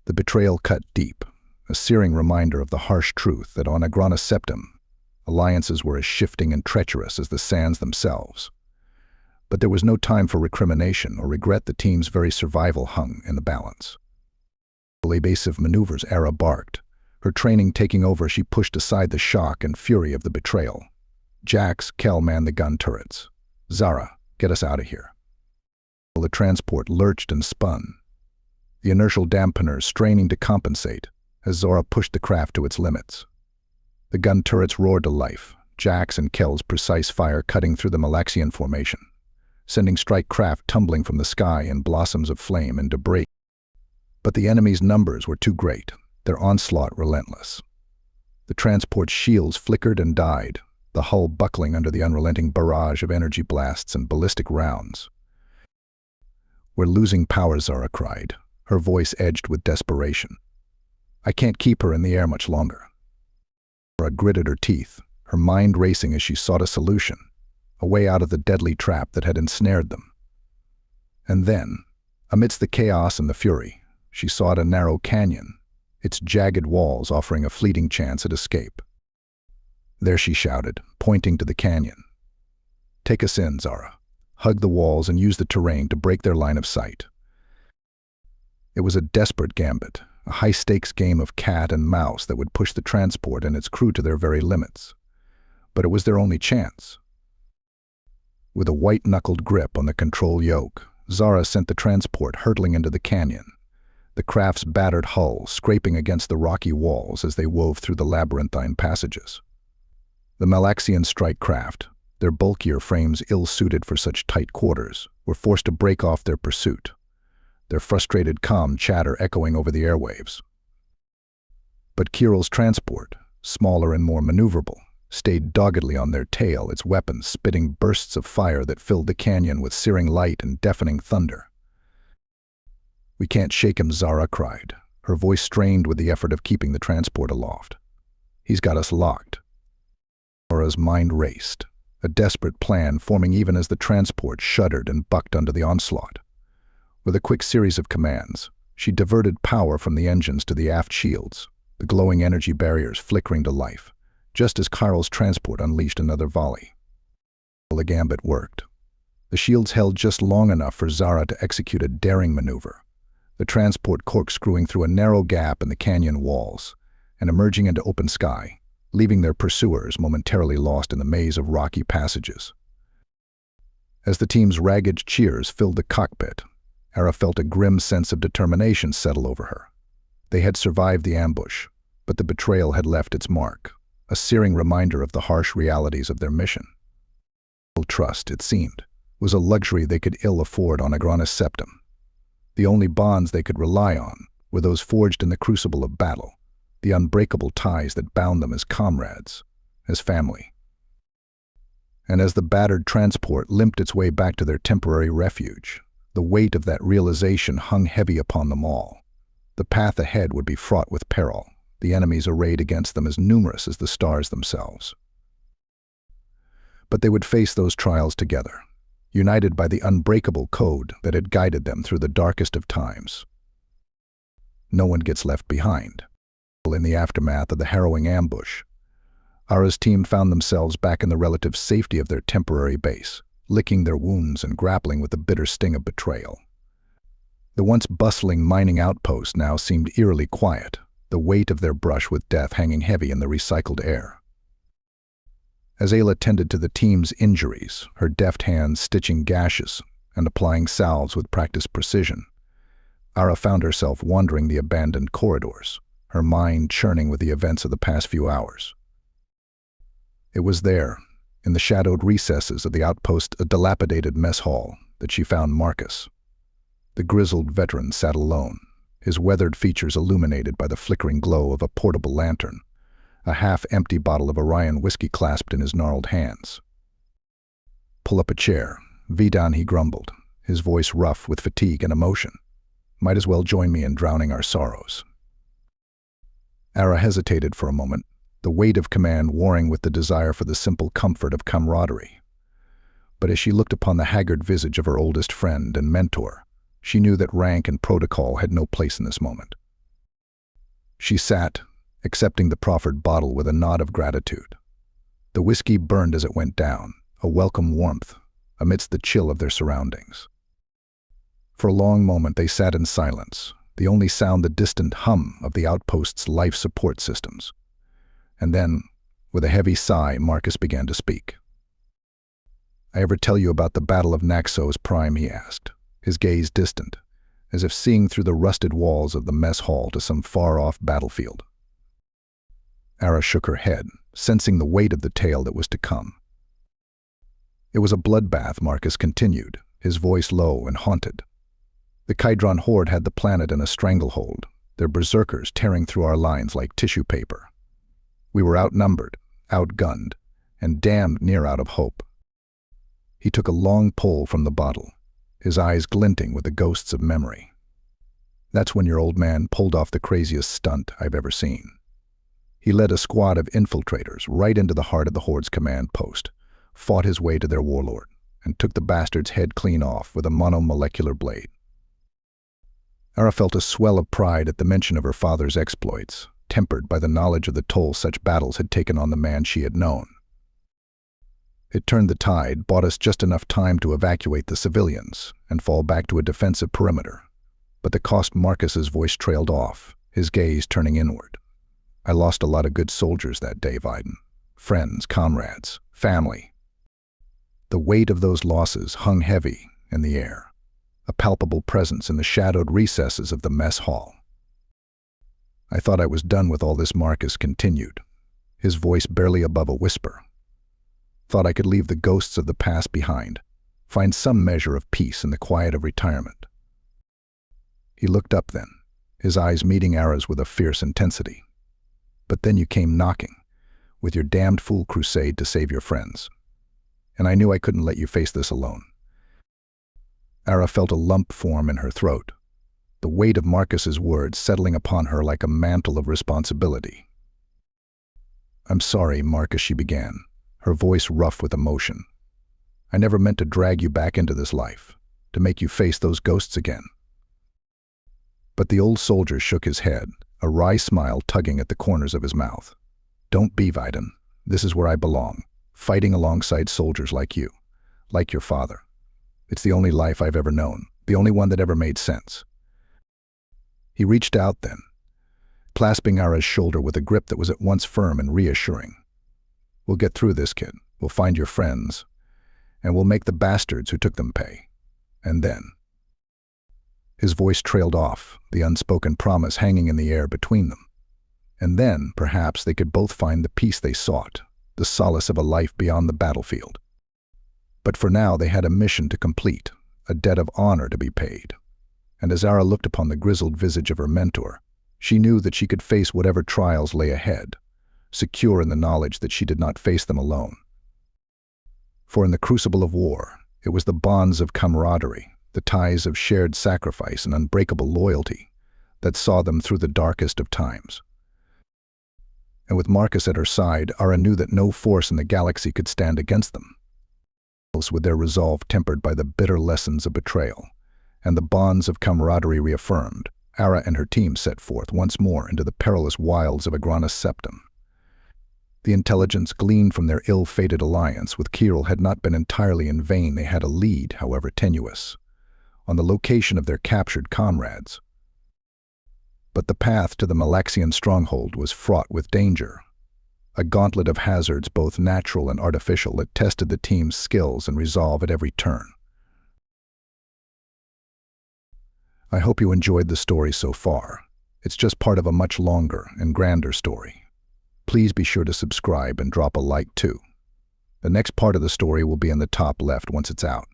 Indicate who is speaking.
Speaker 1: The betrayal cut deep, a searing reminder of the harsh truth that on Agrana Septim, alliances were as shifting and treacherous as the sands themselves. But there was no time for recrimination or regret. The team's very survival hung in the balance. Evasive maneuvers, Arra barked. Her training taking over, she pushed aside the shock and fury of the betrayal. Jax, Kel manned the gun turrets. Zara, get us out of here. The transport lurched and spun, the inertial dampeners straining to compensate as Zara pushed the craft to its limits. The gun turrets roared to life, Jax and Kel's precise fire cutting through the Malaxian formation, sending strike craft tumbling from the sky in blossoms of flame and debris. But the enemy's numbers were too great, their onslaught relentless. The transport's shields flickered and died, the hull buckling under the unrelenting barrage of energy blasts and ballistic rounds. "We're losing power," Zara cried, her voice edged with desperation. "I can't keep her in the air much longer." Zara gritted her teeth, her mind racing as she sought a solution, a way out of the deadly trap that had ensnared them. And then, amidst the chaos and the fury, she sought a narrow canyon, its jagged walls offering a fleeting chance at escape. "There," she shouted, pointing to the canyon. "Take us in, Zara. Hug the walls and use the terrain to break their line of sight." It was a desperate gambit, a high-stakes game of cat and mouse that would push the transport and its crew to their very limits. But it was their only chance. With a white-knuckled grip on the control yoke, Zara sent the transport hurtling into the canyon, the craft's battered hull scraping against the rocky walls as they wove through the labyrinthine passages. The Malaxian strike craft, their bulkier frames ill-suited for such tight quarters, were forced to break off their pursuit, their frustrated comm chatter echoing over the airwaves. But Kirill's transport, smaller and more maneuverable, stayed doggedly on their tail, its weapons spitting bursts of fire that filled the canyon with searing light and deafening thunder. "We can't shake him," Zara cried, her voice strained with the effort of keeping the transport aloft. "He's got us locked." Zara's mind raced, a desperate plan forming even as the transport shuddered and bucked under the onslaught. With a quick series of commands, she diverted power from the engines to the aft shields, the glowing energy barriers flickering to life, just as Kirill's transport unleashed another volley. The gambit worked. The shields held just long enough for Zara to execute a daring maneuver, the transport corkscrewing through a narrow gap in the canyon walls and emerging into open sky, leaving their pursuers momentarily lost in the maze of rocky passages. As the team's ragged cheers filled the cockpit, Arra felt a grim sense of determination settle over her. They had survived the ambush, but the betrayal had left its mark, a searing reminder of the harsh realities of their mission. Trust, it seemed, was a luxury they could ill afford on Agrana Septim. The only bonds they could rely on were those forged in the crucible of battle, the unbreakable ties that bound them as comrades, as family. And as the battered transport limped its way back to their temporary refuge, the weight of that realization hung heavy upon them all. The path ahead would be fraught with peril, the enemies arrayed against them as numerous as the stars themselves. But they would face those trials together, united by the unbreakable code that had guided them through the darkest of times. No one gets left behind. In the aftermath of the harrowing ambush, Arra's team found themselves back in the relative safety of their temporary base, licking their wounds and grappling with the bitter sting of betrayal. The once bustling mining outpost now seemed eerily quiet, the weight of their brush with death hanging heavy in the recycled air. As Ayla tended to the team's injuries, her deft hands stitching gashes and applying salves with practiced precision, Arra found herself wandering the abandoned corridors, her mind churning with the events of the past few hours. It was there, in the shadowed recesses of the outpost's dilapidated mess hall, that she found Marcus. The grizzled veteran sat alone, his weathered features illuminated by the flickering glow of a portable lantern, a half-empty bottle of Orion whiskey clasped in his gnarled hands. "Pull up a chair, Vidan," he grumbled, his voice rough with fatigue and emotion. "Might as well join me in drowning our sorrows." Arra hesitated for a moment, the weight of command warring with the desire for the simple comfort of camaraderie. But as she looked upon the haggard visage of her oldest friend and mentor, she knew that rank and protocol had no place in this moment. She sat, accepting the proffered bottle with a nod of gratitude. The whiskey burned as it went down, a welcome warmth, amidst the chill of their surroundings. For a long moment they sat in silence, the only sound the distant hum of the outpost's life support systems. And then, with a heavy sigh, Marcus began to speak. "I ever tell you about the Battle of Naxos Prime?" he asked, his gaze distant, as if seeing through the rusted walls of the mess hall to some far-off battlefield. Arra shook her head, sensing the weight of the tale that was to come. "It was a bloodbath," Marcus continued, his voice low and haunted. "The Kydron horde had the planet in a stranglehold, their berserkers tearing through our lines like tissue paper. We were outnumbered, outgunned, and damned near out of hope." He took a long pull from the bottle, his eyes glinting with the ghosts of memory. "That's when your old man pulled off the craziest stunt I've ever seen. He led a squad of infiltrators right into the heart of the Horde's command post, fought his way to their warlord, and took the bastard's head clean off with a monomolecular blade." Arra felt a swell of pride at the mention of her father's exploits, tempered by the knowledge of the toll such battles had taken on the man she had known. "It turned the tide, bought us just enough time to evacuate the civilians and fall back to a defensive perimeter. But the cost." Marcus's voice trailed off, his gaze turning inward. "I lost a lot of good soldiers that day, Viden. Friends, comrades, family." The weight of those losses hung heavy in the air, a palpable presence in the shadowed recesses of the mess hall. "I thought I was done with all this," Marcus continued, his voice barely above a whisper. "Thought I could leave the ghosts of the past behind, find some measure of peace in the quiet of retirement." He looked up then, his eyes meeting Arra's with a fierce intensity. "But then you came knocking, with your damned fool crusade to save your friends. And I knew I couldn't let you face this alone." Arra felt a lump form in her throat, the weight of Marcus's words settling upon her like a mantle of responsibility. "I'm sorry, Marcus," she began, her voice rough with emotion. "I never meant to drag you back into this life, to make you face those ghosts again." But the old soldier shook his head, a wry smile tugging at the corners of his mouth. "Don't be, Viden. This is where I belong, fighting alongside soldiers like you, like your father. It's the only life I've ever known, the only one that ever made sense." He reached out then, clasping Arra's shoulder with a grip that was at once firm and reassuring. "We'll get through this, kid. We'll find your friends, and we'll make the bastards who took them pay. And then—" His voice trailed off, the unspoken promise hanging in the air between them. And then, perhaps, they could both find the peace they sought, the solace of a life beyond the battlefield. But for now they had a mission to complete, a debt of honor to be paid. And as Arra looked upon the grizzled visage of her mentor, she knew that she could face whatever trials lay ahead, secure in the knowledge that she did not face them alone. For in the crucible of war, it was the bonds of camaraderie, the ties of shared sacrifice and unbreakable loyalty, that saw them through the darkest of times. And with Marcus at her side, Arra knew that no force in the galaxy could stand against them. With their resolve tempered by the bitter lessons of betrayal, and the bonds of camaraderie reaffirmed, Arra and her team set forth once more into the perilous wilds of Agrana Septum. The intelligence gleaned from their ill-fated alliance with Kirill had not been entirely in vain. They had a lead, however tenuous, on the location of their captured comrades. But the path to the Malaxian stronghold was fraught with danger, a gauntlet of hazards both natural and artificial that tested the team's skills and resolve at every turn. I hope you enjoyed the story so far. It's just part of a much longer and grander story. Please be sure to subscribe and drop a like too. The next part of the story will be in the top left once it's out.